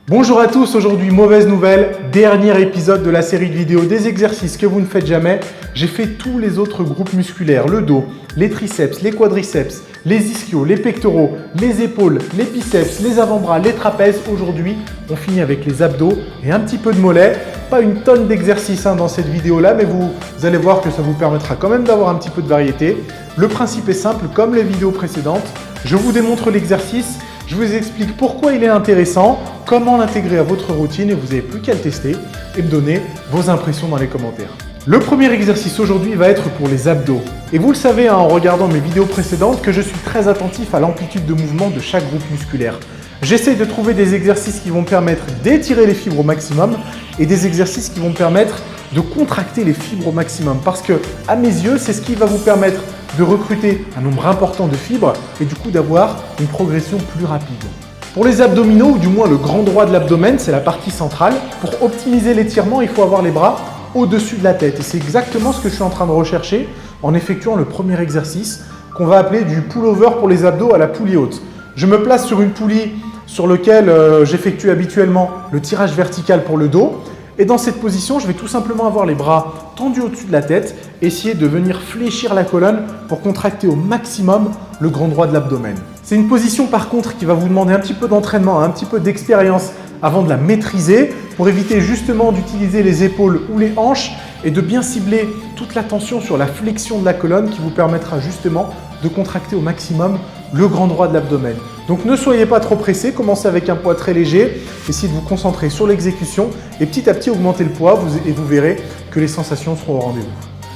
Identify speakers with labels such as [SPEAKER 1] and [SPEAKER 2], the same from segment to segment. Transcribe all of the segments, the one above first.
[SPEAKER 1] Bonjour à tous, aujourd'hui mauvaise nouvelle, dernier épisode de la série de vidéos des exercices que vous ne faites jamais. J'ai fait tous les autres groupes musculaires, le dos, les triceps, les quadriceps, les ischios, les pectoraux, les épaules, les biceps, les avant-bras, les trapèzes. Aujourd'hui, on finit avec les abdos et un petit peu de mollets. Pas une tonne d'exercices dans cette vidéo-là, mais vous allez voir que ça vous permettra quand même d'avoir un petit peu de variété. Le principe est simple, comme les vidéos précédentes. Je vous démontre l'exercice. Je vous explique pourquoi il est intéressant, comment l'intégrer à votre routine et vous n'avez plus qu'à le tester et me donner vos impressions dans les commentaires. Le premier exercice aujourd'hui va être pour les abdos. Et vous le savez en regardant mes vidéos précédentes que je suis très attentif à l'amplitude de mouvement de chaque groupe musculaire. J'essaie de trouver des exercices qui vont me permettre d'étirer les fibres au maximum et des exercices qui vont me permettre de contracter les fibres au maximum parce que, à mes yeux, c'est ce qui va vous permettre de recruter un nombre important de fibres et du coup d'avoir une progression plus rapide. Pour les abdominaux, ou du moins le grand droit de l'abdomen, c'est la partie centrale. Pour optimiser l'étirement, il faut avoir les bras au-dessus de la tête. Et c'est exactement ce que je suis en train de rechercher en effectuant le premier exercice qu'on va appeler du pull-over pour les abdos à la poulie haute. Je me place sur une poulie sur laquelle j'effectue habituellement le tirage vertical pour le dos. Et dans cette position, je vais tout simplement avoir les bras tendus au-dessus de la tête, essayer de venir fléchir la colonne pour contracter au maximum le grand droit de l'abdomen. C'est une position par contre qui va vous demander un petit peu d'entraînement, un petit peu d'expérience avant de la maîtriser pour éviter justement d'utiliser les épaules ou les hanches et de bien cibler toute la tension sur la flexion de la colonne qui vous permettra justement de contracter au maximum le grand droit de l'abdomen. Donc ne soyez pas trop pressés, commencez avec un poids très léger, essayez de vous concentrer sur l'exécution et petit à petit augmentez le poids et vous verrez que les sensations seront au rendez-vous.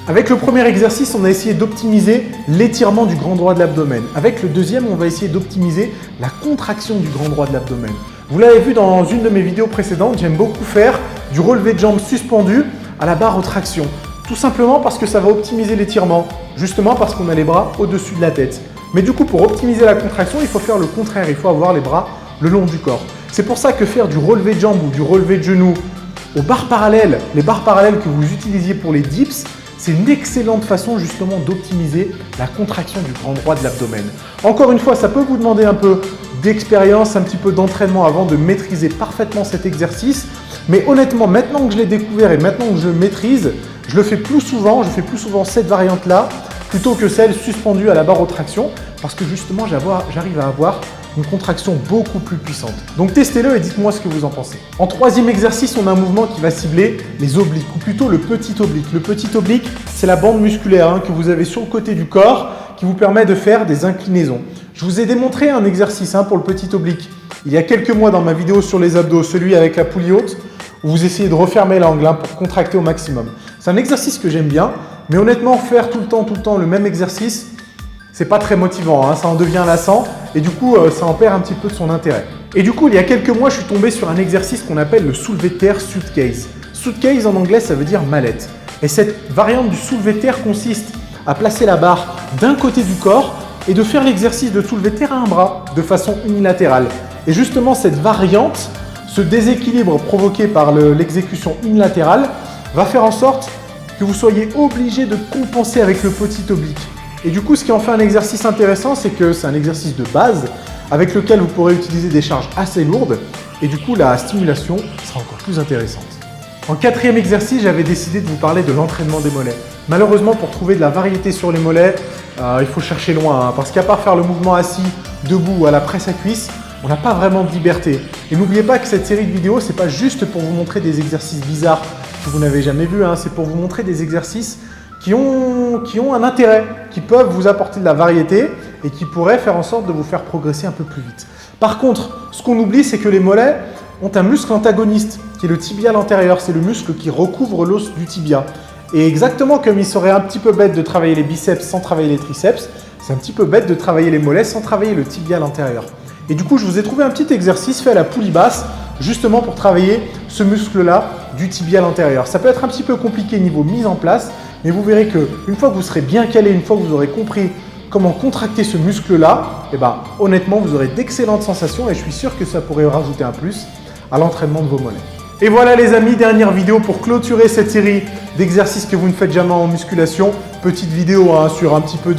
[SPEAKER 1] Avec le premier exercice, on a essayé d'optimiser l'étirement du grand droit de l'abdomen. Avec le deuxième, on va essayer d'optimiser la contraction du grand droit de l'abdomen. Vous l'avez vu dans une de mes vidéos précédentes, j'aime beaucoup faire du relevé de jambes suspendu à la barre aux tractions. Tout simplement parce que ça va optimiser l'étirement, justement parce qu'on a les bras au-dessus de la tête. Mais du coup, pour optimiser la contraction, il faut faire le contraire, il faut avoir les bras le long du corps. C'est pour ça que faire du relevé de jambes ou du relevé de genoux aux barres parallèles, les barres parallèles que vous utilisiez pour les dips, c'est une excellente façon justement d'optimiser la contraction du grand droit de l'abdomen. Encore une fois, ça peut vous demander un peu d'expérience, un petit peu d'entraînement avant de maîtriser parfaitement cet exercice. Mais honnêtement, maintenant que je l'ai découvert et maintenant que je le maîtrise, je le fais plus souvent, cette variante-là plutôt que celle suspendue à la barre aux tractions parce que justement, j'arrive à avoir une contraction beaucoup plus puissante. Donc testez-le et dites-moi ce que vous en pensez. En troisième exercice, on a un mouvement qui va cibler les obliques, ou plutôt le petit oblique. Le petit oblique, c'est la bande musculaire que vous avez sur le côté du corps qui vous permet de faire des inclinaisons. Je vous ai démontré un exercice pour le petit oblique il y a quelques mois dans ma vidéo sur les abdos, celui avec la poulie haute, où vous essayez de refermer l'angle pour contracter au maximum. C'est un exercice que j'aime bien, mais honnêtement, faire tout le temps le même exercice, c'est pas très motivant, ça en devient lassant et du coup, ça en perd un petit peu de son intérêt. Et du coup, il y a quelques mois, je suis tombé sur un exercice qu'on appelle le soulevé de terre suitcase. Suitcase en anglais, ça veut dire mallette. Et cette variante du soulevé de terre consiste à placer la barre d'un côté du corps et de faire l'exercice de soulevé de terre à un bras de façon unilatérale. Et justement, cette variante, ce déséquilibre provoqué par l'exécution unilatérale, va faire en sorte que vous soyez obligé de compenser avec le petit oblique. Et du coup, ce qui en fait un exercice intéressant, c'est que c'est un exercice de base avec lequel vous pourrez utiliser des charges assez lourdes et du coup, la stimulation sera encore plus intéressante. En quatrième exercice, j'avais décidé de vous parler de l'entraînement des mollets. Malheureusement, pour trouver de la variété sur les mollets, il faut chercher loin parce qu'à part faire le mouvement assis, debout ou à la presse à cuisse, on n'a pas vraiment de liberté. Et n'oubliez pas que cette série de vidéos, c'est pas juste pour vous montrer des exercices bizarres que vous n'avez jamais vus, c'est pour vous montrer des exercices qui ont un intérêt, qui peuvent vous apporter de la variété et qui pourraient faire en sorte de vous faire progresser un peu plus vite. Par contre, ce qu'on oublie, c'est que les mollets ont un muscle antagoniste qui est le tibial antérieur. C'est le muscle qui recouvre l'os du tibia. Et exactement comme il serait un petit peu bête de travailler les biceps sans travailler les triceps, c'est un petit peu bête de travailler les mollets sans travailler le tibial antérieur. Et du coup, je vous ai trouvé un petit exercice fait à la poulie basse, justement pour travailler ce muscle-là du tibial antérieur. Ça peut être un petit peu compliqué niveau mise en place, mais vous verrez qu'une fois que vous serez bien calé, une fois que vous aurez compris comment contracter ce muscle-là, honnêtement, vous aurez d'excellentes sensations et je suis sûr que ça pourrait rajouter un plus à l'entraînement de vos mollets. Et voilà les amis, dernière vidéo pour clôturer cette série d'exercices que vous ne faites jamais en musculation. Petite vidéo sur un petit peu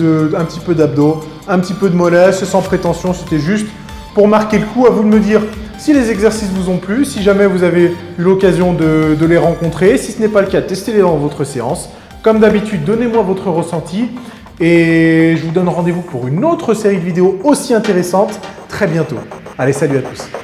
[SPEAKER 1] d'abdos, un petit peu de mollets, c'est sans prétention, c'était juste Pour marquer le coup, à vous de me dire si les exercices vous ont plu, si jamais vous avez eu l'occasion de les rencontrer. Si ce n'est pas le cas, testez-les dans votre séance. Comme d'habitude, donnez-moi votre ressenti et je vous donne rendez-vous pour une autre série de vidéos aussi intéressante très bientôt. Allez, salut à tous!